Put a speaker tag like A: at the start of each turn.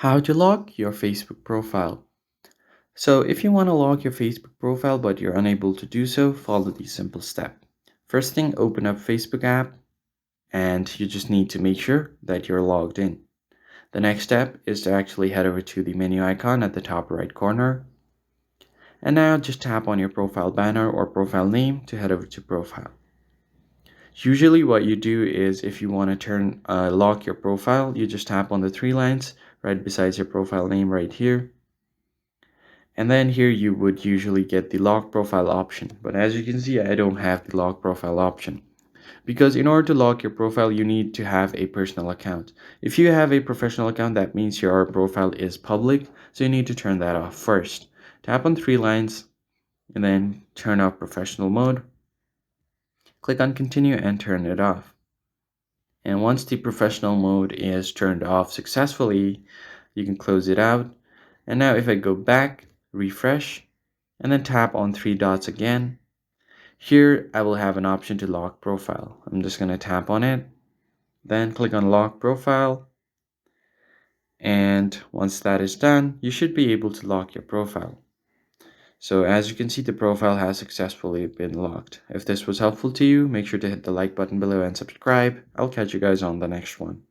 A: How to lock your Facebook profile. So, if you want to lock your Facebook profile but you're unable to do so, follow these simple steps. First thing, open up Facebook app and you just need to make sure that you're logged in. The next step is to actually head over to the menu icon at the top right corner. And now just tap on your profile banner or profile name to head over to profile. Usually what you do is if you want to lock your profile, you just tap on the three lines right beside your profile name right here. And then here you would usually get the lock profile option. But as you can see, I don't have the lock profile option. Because in order to lock your profile, you need to have a personal account. If you have a professional account, that means your profile is public. So you need to turn that off first. Tap on three lines and then turn off professional mode. Click on continue and turn it off. And once the professional mode is turned off successfully, you can close it out. And now if I go back, refresh, and then tap on three dots again, here I will have an option to lock profile. I'm just going to tap on it, then click on lock profile. And once that is done, you should be able to lock your profile. So as you can see, the profile has successfully been locked. If this was helpful to you, make sure to hit the like button below and subscribe. I'll catch you guys on the next one.